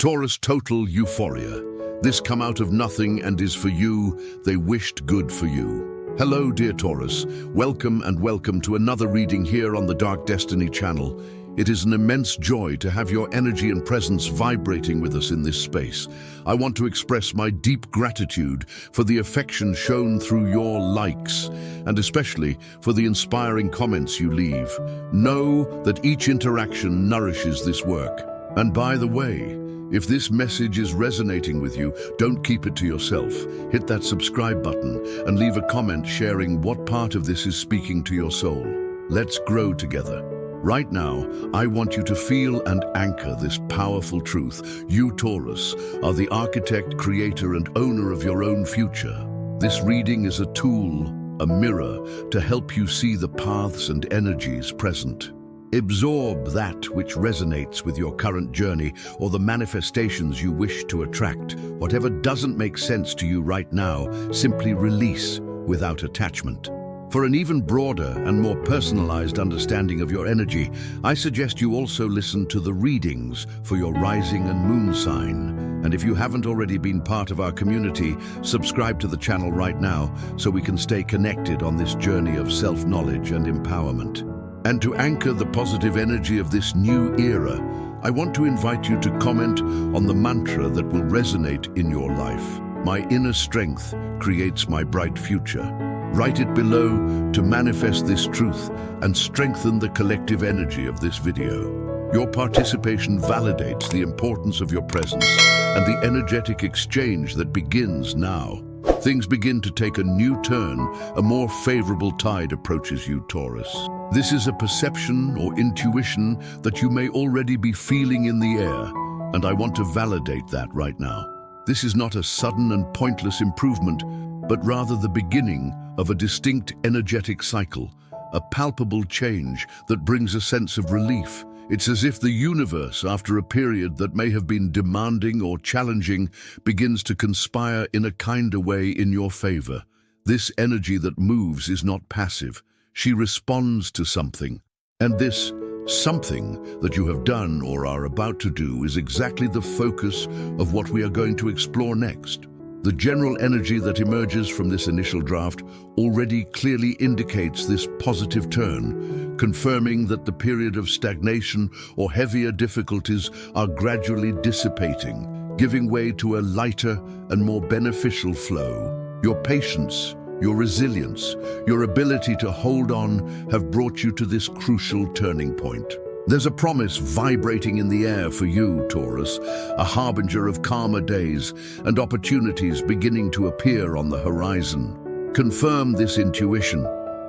Taurus total euphoria. This come out of nothing and is for you. They wished good for you. Hello, dear Taurus. Welcome to another reading here on the Dark Destiny channel. It is an immense joy to have your energy and presence vibrating with us in this space. I want to express my deep gratitude for the affection shown through your likes, and especially for the inspiring comments you leave. Know that each interaction nourishes this work. And by the way, if this message is resonating with you, don't keep it to yourself. Hit that subscribe button and leave a comment sharing what part of this is speaking to your soul. Let's grow together. Right now, I want you to feel and anchor this powerful truth. You, Taurus, are the architect, creator, and owner of your own future. This reading is a tool, a mirror, to help you see the paths and energies present. Absorb that which resonates with your current journey or the manifestations you wish to attract. Whatever doesn't make sense to you right now, simply release without attachment. For an even broader and more personalized understanding of your energy, I suggest you also listen to the readings for your rising and moon sign. And if you haven't already been part of our community, subscribe to the channel right now so we can stay connected on this journey of self-knowledge and empowerment. And to anchor the positive energy of this new era, I want to invite you to comment on the mantra that will resonate in your life. My inner strength creates my bright future. Write it below to manifest this truth and strengthen the collective energy of this video. Your participation validates the importance of your presence and the energetic exchange that begins now. Things begin to take a new turn. A more favorable tide approaches you, Taurus. This is a perception or intuition that you may already be feeling in the air, and I want to validate that right now. This is not a sudden and pointless improvement, but rather the beginning of a distinct energetic cycle, a palpable change that brings a sense of relief. It's as if the universe, after a period that may have been demanding or challenging, begins to conspire in a kinder way in your favor. This energy that moves is not passive. She responds to something. And this something that you have done or are about to do is exactly the focus of what we are going to explore next. The general energy that emerges from this initial draft already clearly indicates this positive turn, confirming that the period of stagnation or heavier difficulties are gradually dissipating, giving way to a lighter and more beneficial flow. Your patience, your resilience, your ability to hold on have brought you to this crucial turning point. There's a promise vibrating in the air for you, Taurus, a harbinger of calmer days and opportunities beginning to appear on the horizon. Confirm this intuition.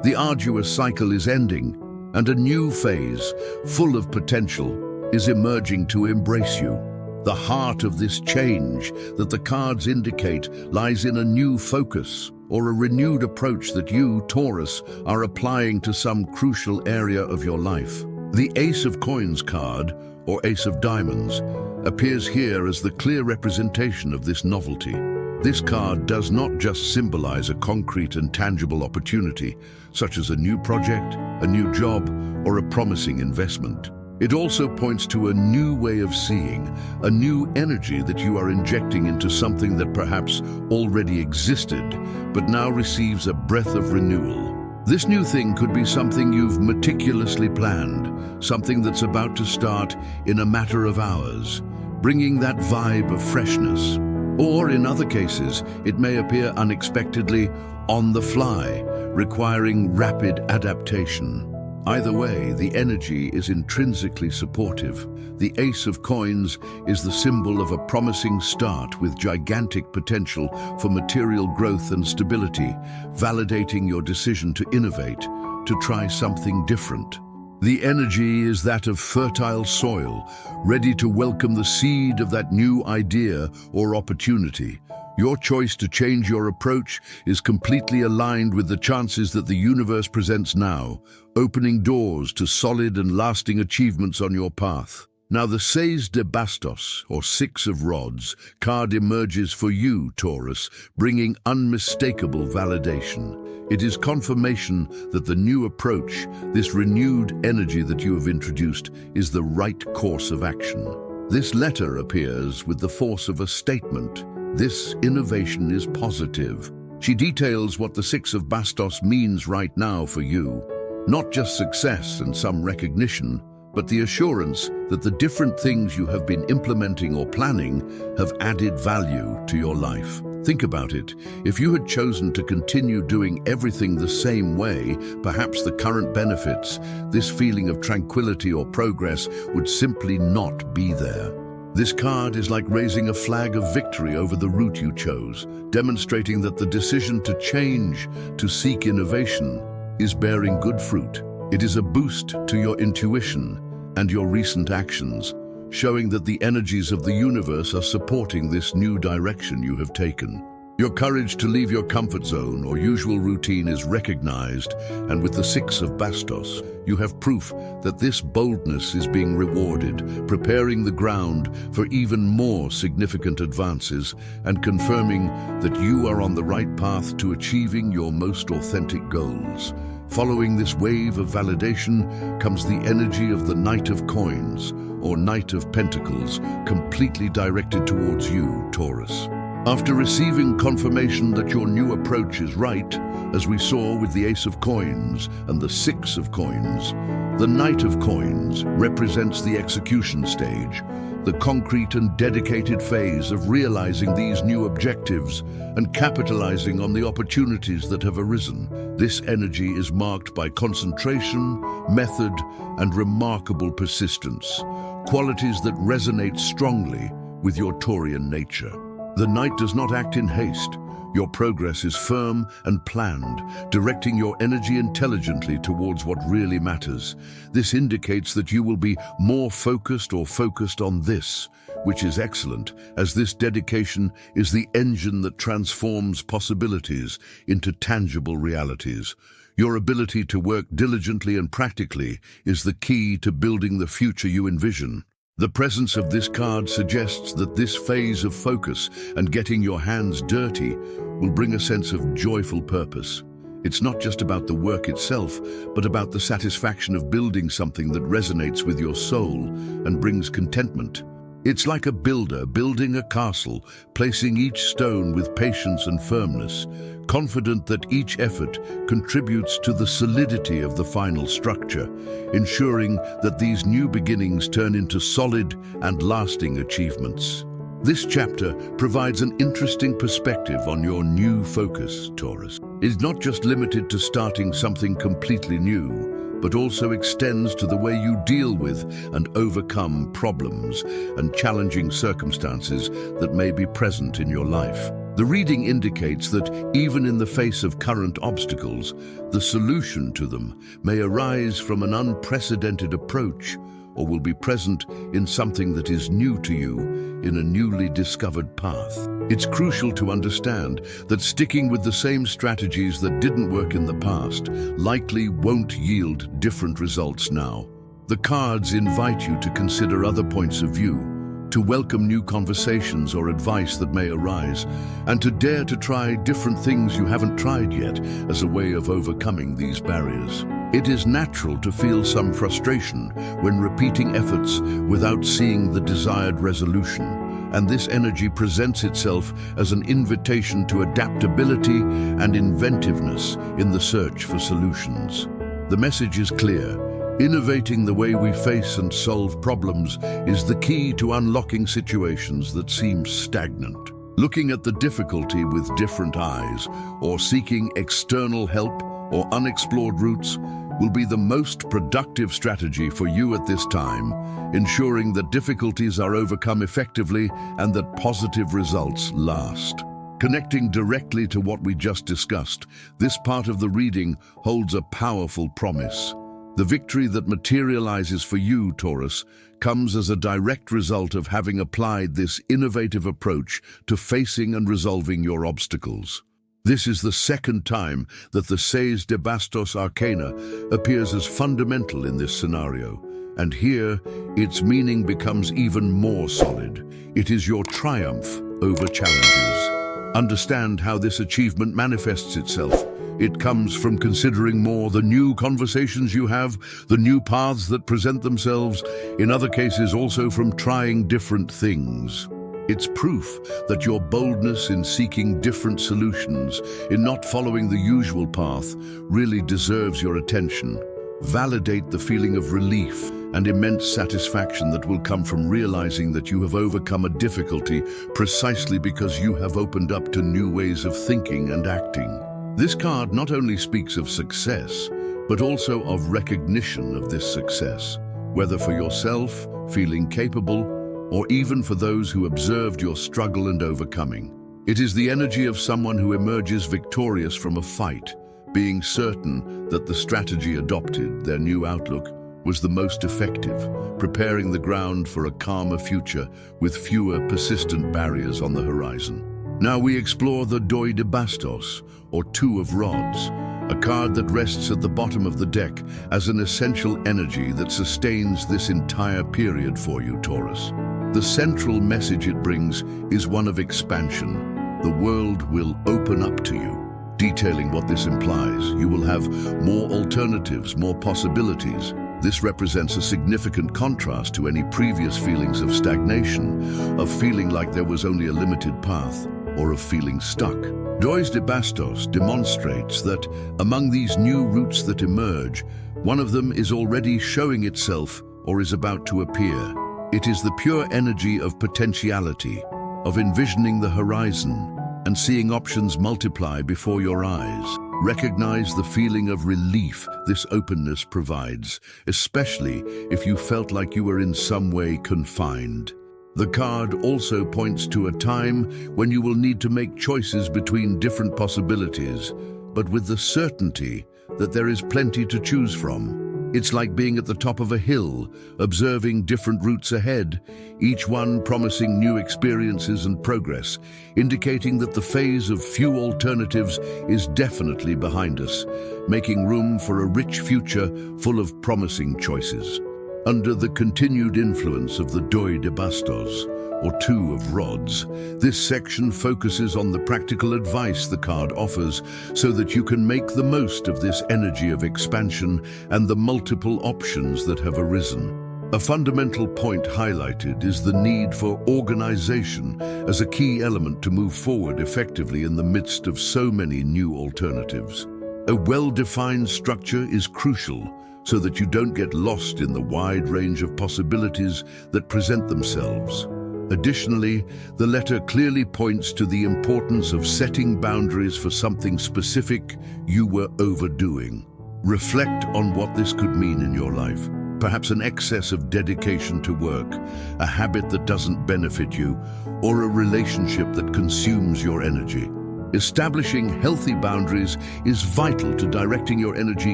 The arduous cycle is ending, and a new phase, full of potential, is emerging to embrace you. The heart of this change that the cards indicate lies in a new focus or a renewed approach that you, Taurus, are applying to some crucial area of your life. The Ace of Coins card, or Ace of Diamonds, appears here as the clear representation of this novelty. This card does not just symbolize a concrete and tangible opportunity, such as a new project, a new job, or a promising investment. It also points to a new way of seeing, a new energy that you are injecting into something that perhaps already existed, but now receives a breath of renewal. This new thing could be something you've meticulously planned, something that's about to start in a matter of hours, bringing that vibe of freshness. Or in other cases, it may appear unexpectedly on the fly, requiring rapid adaptation. Either way, the energy is intrinsically supportive. The Ace of Coins is the symbol of a promising start with gigantic potential for material growth and stability, validating your decision to innovate, to try something different. The energy is that of fertile soil, ready to welcome the seed of that new idea or opportunity. Your choice to change your approach is completely aligned with the chances that the universe presents now, opening doors to solid and lasting achievements on your path. Now the Seis de Bastos, or Six of Rods, card emerges for you, Taurus, bringing unmistakable validation. It is confirmation that the new approach, this renewed energy that you have introduced, is the right course of action. This letter appears with the force of a statement. This innovation is positive. She details what the Six of Bastos means right now for you. Not just success and some recognition, but the assurance that the different things you have been implementing or planning have added value to your life. Think about it. If you had chosen to continue doing everything the same way, perhaps the current benefits, this feeling of tranquility or progress would simply not be there. This card is like raising a flag of victory over the route you chose, demonstrating that the decision to change, to seek innovation, is bearing good fruit. It is a boost to your intuition and your recent actions, showing that the energies of the universe are supporting this new direction you have taken. Your courage to leave your comfort zone or usual routine is recognized, and with the Six of Bastos, you have proof that this boldness is being rewarded, preparing the ground for even more significant advances and confirming that you are on the right path to achieving your most authentic goals. Following this wave of validation comes the energy of the Knight of Coins, or Knight of Pentacles, completely directed towards you, Taurus. After receiving confirmation that your new approach is right, as we saw with the Ace of Coins and the Six of Coins, the Knight of Coins represents the execution stage, the concrete and dedicated phase of realizing these new objectives and capitalizing on the opportunities that have arisen. This energy is marked by concentration, method, and remarkable persistence, qualities that resonate strongly with your Taurian nature. The Knight does not act in haste. Your progress is firm and planned, directing your energy intelligently towards what really matters. This indicates that you will be more focused on this, which is excellent, as this dedication is the engine that transforms possibilities into tangible realities. Your ability to work diligently and practically is the key to building the future you envision. The presence of this card suggests that this phase of focus and getting your hands dirty will bring a sense of joyful purpose. It's not just about the work itself, but about the satisfaction of building something that resonates with your soul and brings contentment. It's like a builder building a castle, placing each stone with patience and firmness, confident that each effort contributes to the solidity of the final structure, ensuring that these new beginnings turn into solid and lasting achievements. This chapter provides an interesting perspective on your new focus, Taurus. It is not just limited to starting something completely new, but also extends to the way you deal with and overcome problems and challenging circumstances that may be present in your life. The reading indicates that even in the face of current obstacles, the solution to them may arise from an unprecedented approach or will be present in something that is new to you in a newly discovered path. It's crucial to understand that sticking with the same strategies that didn't work in the past likely won't yield different results now. The cards invite you to consider other points of view, to welcome new conversations or advice that may arise, and to dare to try different things you haven't tried yet as a way of overcoming these barriers. It is natural to feel some frustration when repeating efforts without seeing the desired resolution, and this energy presents itself as an invitation to adaptability and inventiveness in the search for solutions. The message is clear. Innovating the way we face and solve problems is the key to unlocking situations that seem stagnant. Looking at the difficulty with different eyes, or seeking external help or unexplored routes, will be the most productive strategy for you at this time, ensuring that difficulties are overcome effectively and that positive results last. Connecting directly to what we just discussed, this part of the reading holds a powerful promise. The victory that materializes for you, Taurus, comes as a direct result of having applied this innovative approach to facing and resolving your obstacles. This is the second time that the Seis de Bastos Arcana appears as fundamental in this scenario, and here its meaning becomes even more solid. It is your triumph over challenges. Understand how this achievement manifests itself. It comes from considering more the new conversations you have, the new paths that present themselves, in other cases also from trying different things. It's proof that your boldness in seeking different solutions, in not following the usual path, really deserves your attention. Validate the feeling of relief and immense satisfaction that will come from realizing that you have overcome a difficulty precisely because you have opened up to new ways of thinking and acting. This card not only speaks of success, but also of recognition of this success, whether for yourself, feeling capable, or even for those who observed your struggle and overcoming. It is the energy of someone who emerges victorious from a fight, being certain that the strategy adopted, their new outlook, was the most effective, preparing the ground for a calmer future with fewer persistent barriers on the horizon. Now we explore the Dos de Bastos, or Two of Rods, a card that rests at the bottom of the deck as an essential energy that sustains this entire period for you, Taurus. The central message it brings is one of expansion. The world will open up to you. Detailing what this implies, you will have more alternatives, more possibilities. This represents a significant contrast to any previous feelings of stagnation, of feeling like there was only a limited path, or of feeling stuck. Dos de Bastos demonstrates that among these new routes that emerge, one of them is already showing itself or is about to appear. It is the pure energy of potentiality, of envisioning the horizon and seeing options multiply before your eyes. Recognize the feeling of relief this openness provides, especially if you felt like you were in some way confined. The card also points to a time when you will need to make choices between different possibilities, but with the certainty that there is plenty to choose from. It's like being at the top of a hill, observing different routes ahead, each one promising new experiences and progress, indicating that the phase of few alternatives is definitely behind us, making room for a rich future full of promising choices. Under the continued influence of the Dos de Bastos, or Two of Rods, this section focuses on the practical advice the card offers so that you can make the most of this energy of expansion and the multiple options that have arisen. A fundamental point highlighted is the need for organization as a key element to move forward effectively in the midst of so many new alternatives. A well-defined structure is crucial so that you don't get lost in the wide range of possibilities that present themselves. Additionally, the letter clearly points to the importance of setting boundaries for something specific you were overdoing. Reflect on what this could mean in your life. Perhaps an excess of dedication to work, a habit that doesn't benefit you, or a relationship that consumes your energy. Establishing healthy boundaries is vital to directing your energy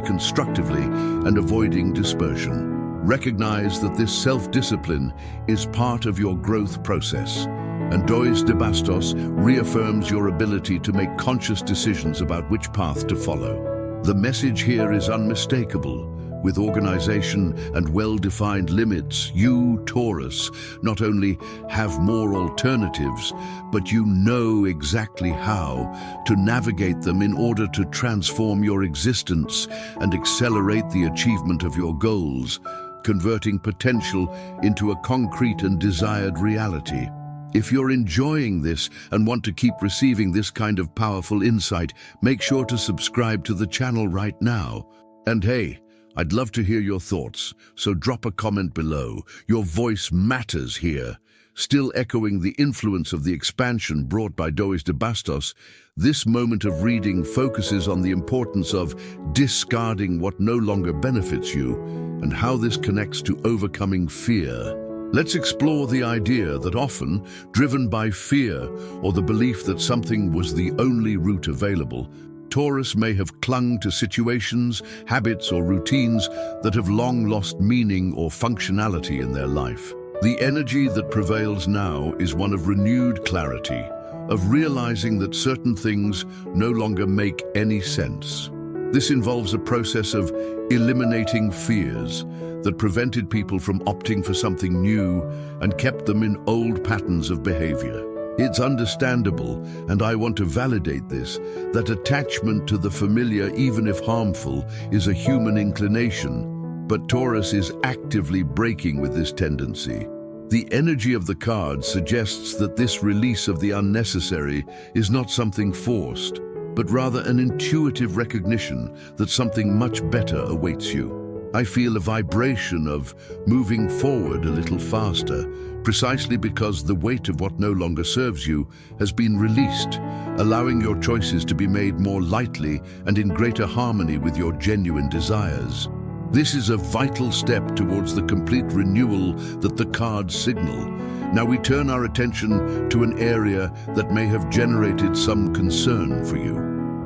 constructively and avoiding dispersion. Recognize that this self-discipline is part of your growth process, and Dos de Bastos reaffirms your ability to make conscious decisions about which path to follow. The message here is unmistakable. With organization and well-defined limits, you, Taurus, not only have more alternatives, but you know exactly how to navigate them in order to transform your existence and accelerate the achievement of your goals, converting potential into a concrete and desired reality. If you're enjoying this and want to keep receiving this kind of powerful insight, make sure to subscribe to the channel right now. And hey, I'd love to hear your thoughts, so drop a comment below. Your voice matters here. Still echoing the influence of the expansion brought by Dos de Bastos, this moment of reading focuses on the importance of discarding what no longer benefits you and how this connects to overcoming fear. Let's explore the idea that often, driven by fear or the belief that something was the only route available, Taurus may have clung to situations, habits, or routines that have long lost meaning or functionality in their life. The energy that prevails now is one of renewed clarity, of realizing that certain things no longer make any sense. This involves a process of eliminating fears that prevented people from opting for something new and kept them in old patterns of behavior. It's understandable, and I want to validate this, that attachment to the familiar, even if harmful, is a human inclination, but Taurus is actively breaking with this tendency. The energy of the card suggests that this release of the unnecessary is not something forced, but rather an intuitive recognition that something much better awaits you. I feel a vibration of moving forward a little faster, precisely because the weight of what no longer serves you has been released, allowing your choices to be made more lightly and in greater harmony with your genuine desires. This is a vital step towards the complete renewal that the cards signal. Now we turn our attention to an area that may have generated some concern for you: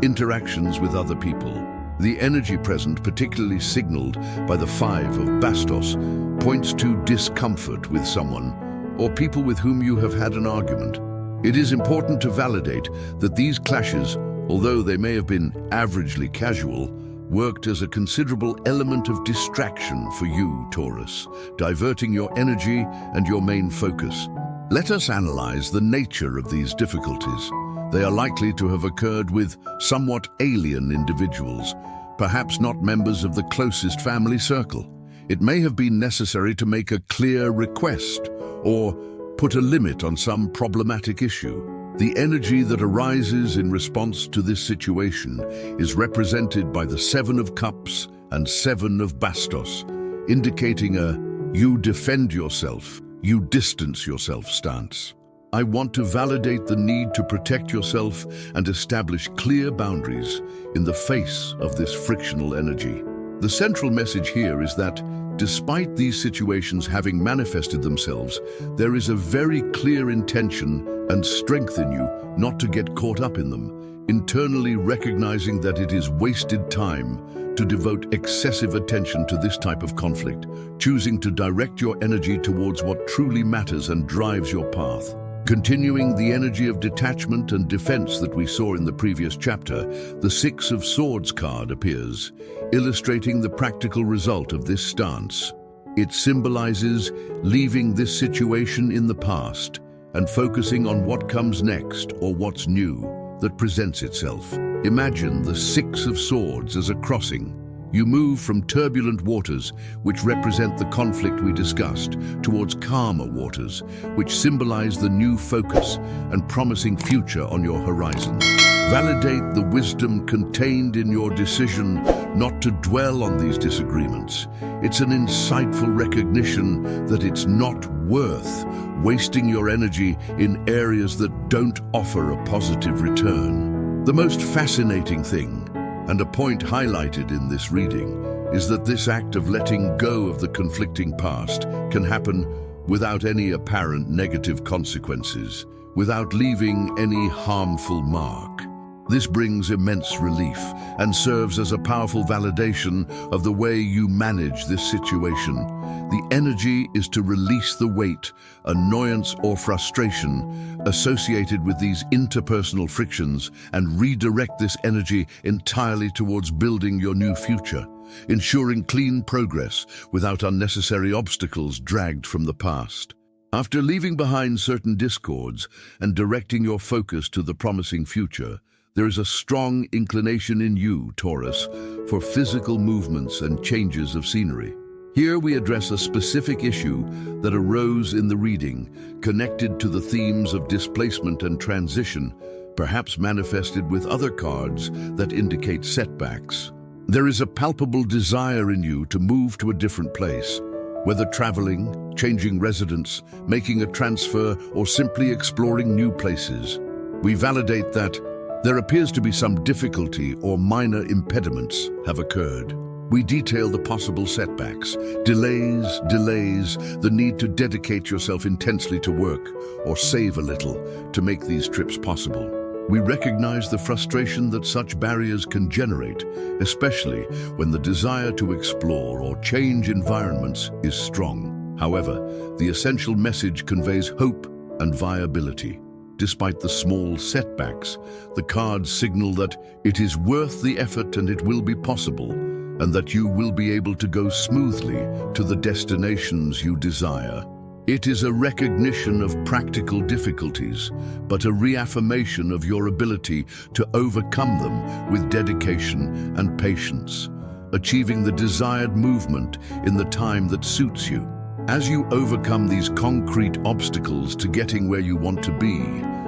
interactions with other people. The energy present, particularly signaled by the 5 of Bastos, points to discomfort with someone or people with whom you have had an argument. It is important to validate that these clashes, although they may have been averagely casual, worked as a considerable element of distraction for you, Taurus, diverting your energy and your main focus. Let us analyze the nature of these difficulties. They are likely to have occurred with somewhat alien individuals, perhaps not members of the closest family circle. It may have been necessary to make a clear request or put a limit on some problematic issue. The energy that arises in response to this situation is represented by the 7 of Cups and 7 of Bastos, indicating a you defend yourself, you distance yourself stance. I want to validate the need to protect yourself and establish clear boundaries in the face of this frictional energy. The central message here is that, despite these situations having manifested themselves, there is a very clear intention and strength in you not to get caught up in them, internally recognizing that it is wasted time to devote excessive attention to this type of conflict, choosing to direct your energy towards what truly matters and drives your path. Continuing the energy of detachment and defense that we saw in the previous chapter, the 6 of Swords card appears, illustrating the practical result of this stance. It symbolizes leaving this situation in the past and focusing on what comes next or what's new that presents itself. Imagine the 6 of Swords as a crossing. You move from turbulent waters, which represent the conflict we discussed, towards calmer waters, which symbolize the new focus and promising future on your horizon. Validate the wisdom contained in your decision not to dwell on these disagreements. It's an insightful recognition that it's not worth wasting your energy in areas that don't offer a positive return. The most fascinating thing, and a point highlighted in this reading, is that this act of letting go of the conflicting past can happen without any apparent negative consequences, without leaving any harmful mark. This brings immense relief and serves as a powerful validation of the way you manage this situation. The energy is to release the weight, annoyance, or frustration associated with these interpersonal frictions and redirect this energy entirely towards building your new future, ensuring clean progress without unnecessary obstacles dragged from the past. After leaving behind certain discords and directing your focus to the promising future, there is a strong inclination in you, Taurus, for physical movements and changes of scenery. Here we address a specific issue that arose in the reading, connected to the themes of displacement and transition, perhaps manifested with other cards that indicate setbacks. There is a palpable desire in you to move to a different place, whether traveling, changing residence, making a transfer, or simply exploring new places. We validate that there appears to be some difficulty or minor impediments have occurred. We detail the possible setbacks, delays, the need to dedicate yourself intensely to work or save a little to make these trips possible. We recognize the frustration that such barriers can generate, especially when the desire to explore or change environments is strong. However, the essential message conveys hope and viability. Despite the small setbacks, the cards signal that it is worth the effort and it will be possible, and that you will be able to go smoothly to the destinations you desire. It is a recognition of practical difficulties, but a reaffirmation of your ability to overcome them with dedication and patience, achieving the desired movement in the time that suits you. As you overcome these concrete obstacles to getting where you want to be,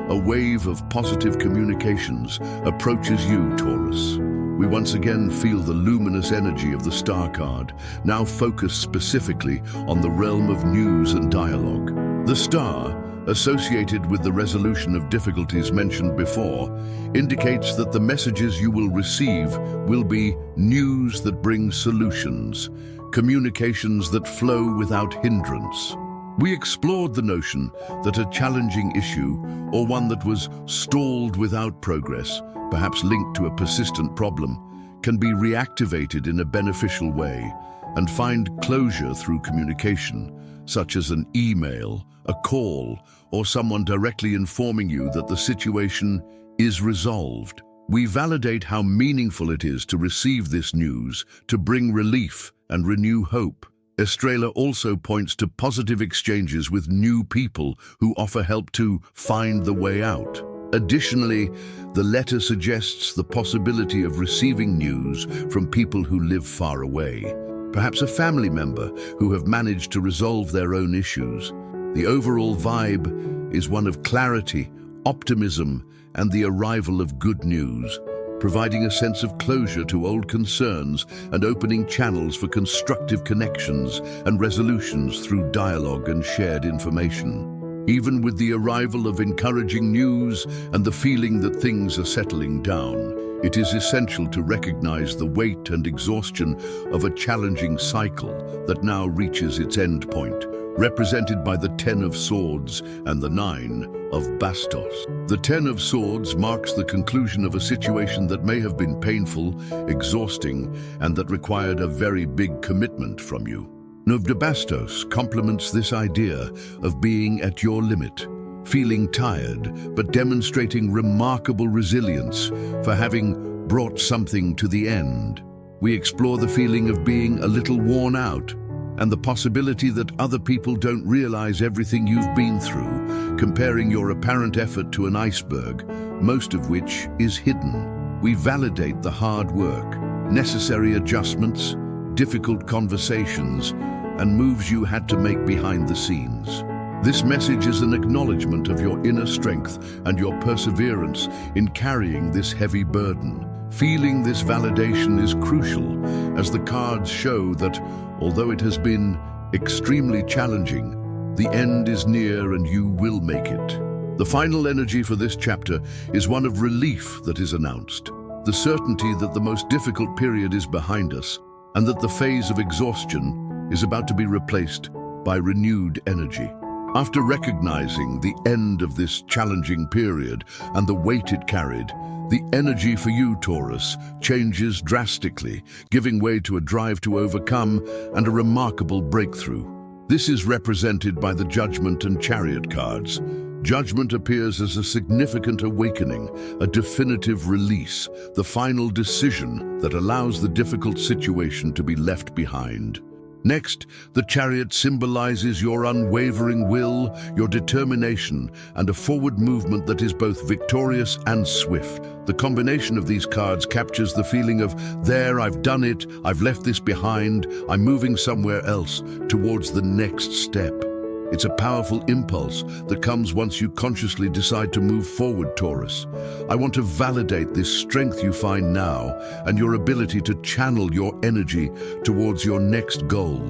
a wave of positive communications approaches you, Taurus. We once again feel the luminous energy of the star card, now focused specifically on the realm of news and dialogue. The star, associated with the resolution of difficulties mentioned before, indicates that the messages you will receive will be news that brings solutions, communications that flow without hindrance. We explored the notion that a challenging issue, or one that was stalled without progress, perhaps linked to a persistent problem, can be reactivated in a beneficial way and find closure through communication, such as an email, a call, or someone directly informing you that the situation is resolved. We validate how meaningful it is to receive this news, to bring relief and renew hope. Estrella also points to positive exchanges with new people who offer help to find the way out. Additionally, the letter suggests the possibility of receiving news from people who live far away, perhaps a family member who have managed to resolve their own issues. The overall vibe is one of clarity, optimism, and the arrival of good news, providing a sense of closure to old concerns and opening channels for constructive connections and resolutions through dialogue and shared information. Even with the arrival of encouraging news and the feeling that things are settling down, it is essential to recognize the weight and exhaustion of a challenging cycle that now reaches its end point, represented by the Ten of Swords and the Nine of Bastos. The Ten of Swords marks the conclusion of a situation that may have been painful, exhausting, and that required a very big commitment from you. Nine of Bastos complements this idea of being at your limit, feeling tired, but demonstrating remarkable resilience for having brought something to the end. We explore the feeling of being a little worn out and the possibility that other people don't realize everything you've been through, comparing your apparent effort to an iceberg, most of which is hidden. We validate the hard work, necessary adjustments, difficult conversations, and moves you had to make behind the scenes. This message is an acknowledgement of your inner strength and your perseverance in carrying this heavy burden. Feeling this validation is crucial, as the cards show that, although it has been extremely challenging, the end is near and you will make it. The final energy for this chapter is one of relief that is announced, the certainty that the most difficult period is behind us, and that the phase of exhaustion is about to be replaced by renewed energy. After recognizing the end of this challenging period and the weight it carried, the energy for you, Taurus, changes drastically, giving way to a drive to overcome and a remarkable breakthrough. This is represented by the Judgment and Chariot cards. Judgment appears as a significant awakening, a definitive release, the final decision that allows the difficult situation to be left behind. Next, the Chariot symbolizes your unwavering will, your determination, and a forward movement that is both victorious and swift. The combination of these cards captures the feeling of, there, I've done it, I've left this behind, I'm moving somewhere else, towards the next step. It's a powerful impulse that comes once you consciously decide to move forward, Taurus. I want to validate this strength you find now and your ability to channel your energy towards your next goal.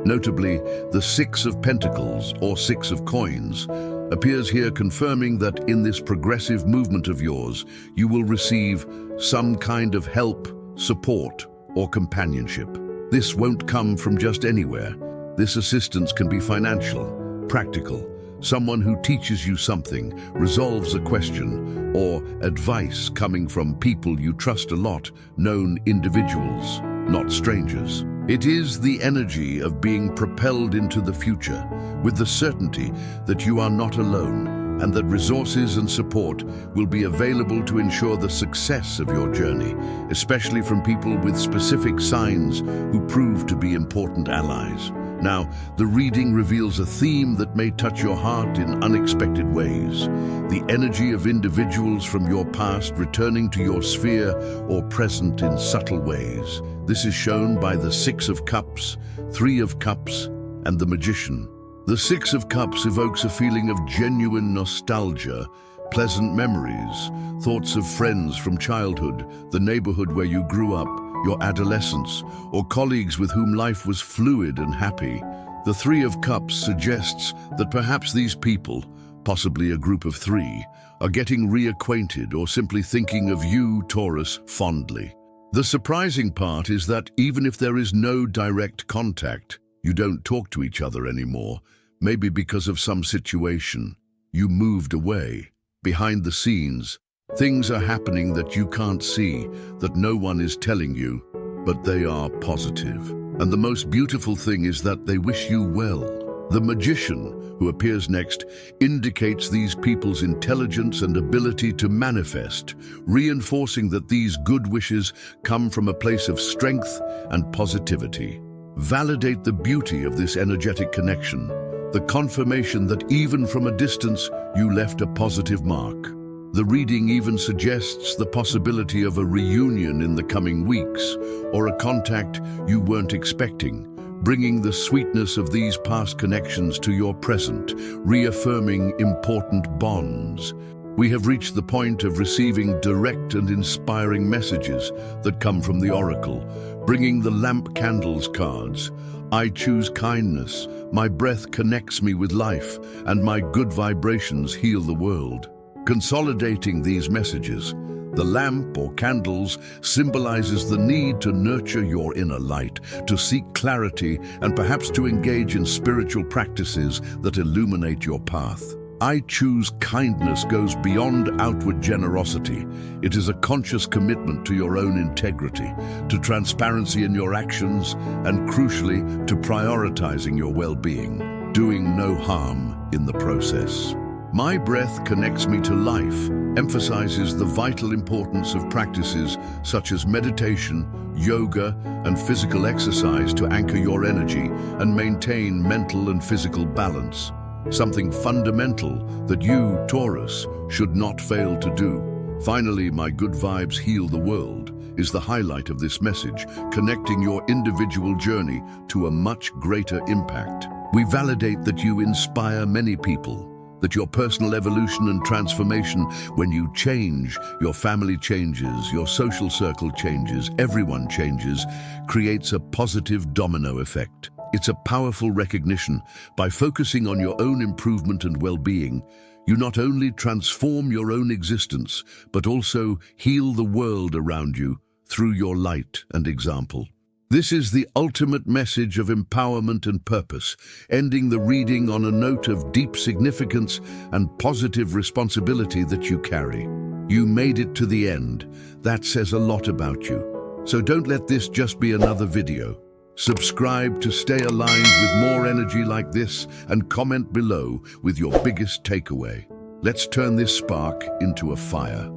Notably, the Six of Pentacles, or Six of Coins, appears here, confirming that in this progressive movement of yours, you will receive some kind of help, support, or companionship. This won't come from just anywhere. This assistance can be financial, practical, someone who teaches you something, resolves a question, or advice coming from people you trust a lot, known individuals, not strangers. It is the energy of being propelled into the future, with the certainty that you are not alone, and that resources and support will be available to ensure the success of your journey, especially from people with specific signs who prove to be important allies. Now, the reading reveals a theme that may touch your heart in unexpected ways. The energy of individuals from your past returning to your sphere or present in subtle ways. This is shown by the Six of Cups, Three of Cups, and the Magician. The Six of Cups evokes a feeling of genuine nostalgia, pleasant memories, thoughts of friends from childhood, the neighborhood where you grew up, your adolescence, or colleagues with whom life was fluid and happy. The Three of Cups suggests that perhaps these people, possibly a group of three, are getting reacquainted or simply thinking of you, Taurus, fondly. The surprising part is that even if there is no direct contact, you don't talk to each other anymore, maybe because of some situation. You moved away. Behind the scenes, things are happening that you can't see, that no one is telling you, but they are positive. And the most beautiful thing is that they wish you well. The Magician, who appears next, indicates these people's intelligence and ability to manifest, reinforcing that these good wishes come from a place of strength and positivity. Validate the beauty of this energetic connection, the confirmation that even from a distance you left a positive mark. The reading even suggests the possibility of a reunion in the coming weeks, or a contact you weren't expecting, bringing the sweetness of these past connections to your present, reaffirming important bonds. We have reached the point of receiving direct and inspiring messages that come from the oracle, bringing the lamp candles cards. I choose kindness, my breath connects me with life, and my good vibrations heal the world. Consolidating these messages, the lamp or candles symbolizes the need to nurture your inner light, to seek clarity, and perhaps to engage in spiritual practices that illuminate your path. I choose kindness goes beyond outward generosity. It is a conscious commitment to your own integrity, to transparency in your actions, and crucially, to prioritizing your well-being, doing no harm in the process. My breath connects me to life, emphasizes the vital importance of practices such as meditation, yoga, and physical exercise to anchor your energy and maintain mental and physical balance. Something fundamental that you, Taurus, should not fail to do. Finally, my good vibes heal the world is the highlight of this message, connecting your individual journey to a much greater impact. We validate that you inspire many people, that your personal evolution and transformation, when you change, your family changes, your social circle changes, everyone changes, creates a positive domino effect. It's a powerful recognition. By focusing on your own improvement and well-being, you not only transform your own existence, but also heal the world around you through your light and example. This is the ultimate message of empowerment and purpose, ending the reading on a note of deep significance and positive responsibility that you carry. You made it to the end. That says a lot about you. So don't let this just be another video. Subscribe to stay aligned with more energy like this, and comment below with your biggest takeaway. Let's turn this spark into a fire.